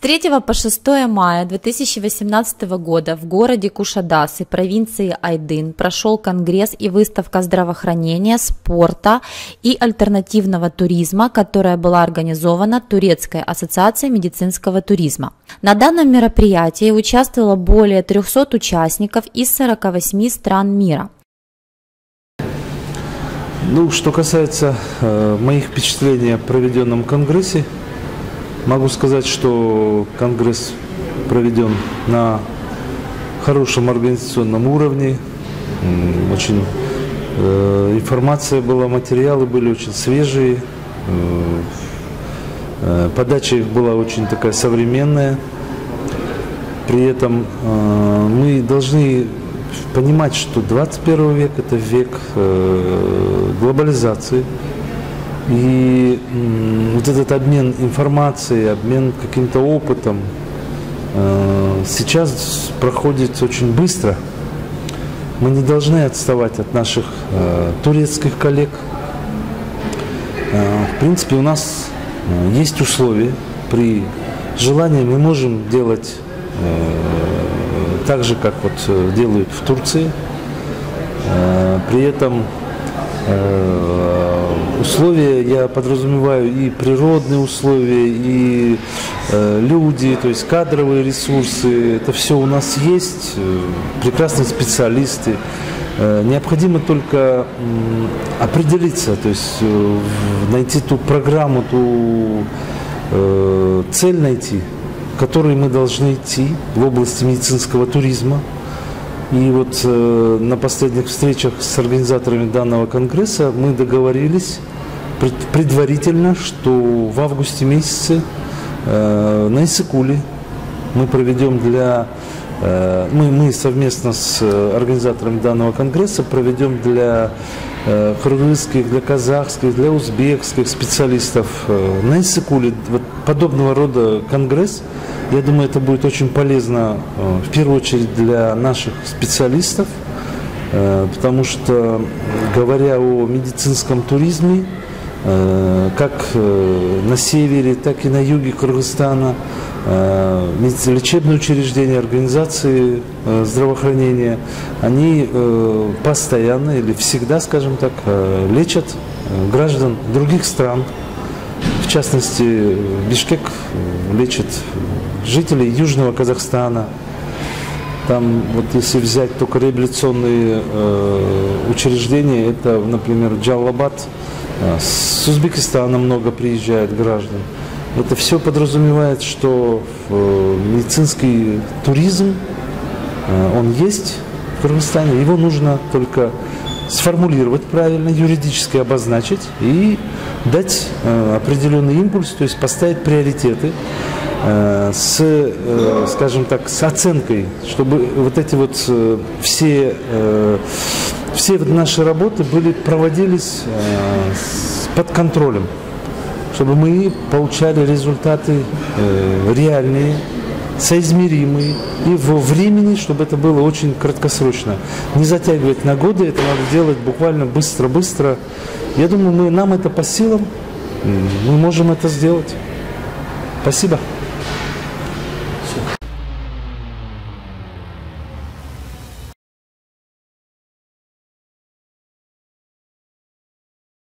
3 по 6 мая 2018 года в городе Кушадасы, провинции Айдын, прошел конгресс и выставка здравоохранения, спорта и альтернативного туризма, которая была организована Турецкой ассоциацией медицинского туризма. На данном мероприятии участвовало более 300 участников из 48 стран мира. Что касается моих впечатлений о проведенном конгрессе, могу сказать, что конгресс проведен на хорошем организационном уровне. Очень информация была, материалы были очень свежие, подача их была очень такая современная. При этом мы должны понимать, что 21 век – это век глобализации. И вот этот обмен информацией, обмен каким-то опытом сейчас проходит очень быстро. Мы не должны отставать от наших турецких коллег. В принципе, у нас есть условия. При желании мы можем делать так же, как вот делают в Турции. При этом условия, я подразумеваю, и природные условия, и люди, то есть кадровые ресурсы, это все у нас есть, прекрасные специалисты. Необходимо только определиться, то есть найти ту программу, ту цель найти, к которой мы должны идти в области медицинского туризма. И вот на последних встречах с организаторами данного конгресса мы договорились предварительно, что в августе месяце на Иссыкуле мы проведем мы совместно с организаторами данного конгресса проведем для кыргызских, для казахских, для узбекских специалистов на Иссыкуле вот подобного рода конгресс. Я думаю, это будет очень полезно, в первую очередь, для наших специалистов, потому что, говоря о медицинском туризме, как на севере, так и на юге Кыргызстана, лечебные учреждения, организации здравоохранения, они постоянно или всегда, скажем так, лечат граждан других стран. В частности, Бишкек лечит жителей Южного Казахстана. Там, вот если взять только реабилитационные учреждения, это, например, Джалалабад, с Узбекистана много приезжает граждан. Это все подразумевает, что медицинский туризм, он есть в Кыргызстане, его нужно только сформулировать правильно, юридически обозначить и дать определенный импульс, то есть поставить приоритеты скажем так, с оценкой, чтобы вот эти вот все наши работы проводились под контролем, чтобы мы получали результаты реальные, соизмеримые и во времени, чтобы это было очень краткосрочно. Не затягивать на годы, это надо делать буквально быстро-быстро. Я думаю, нам это по силам, мы можем это сделать. Спасибо.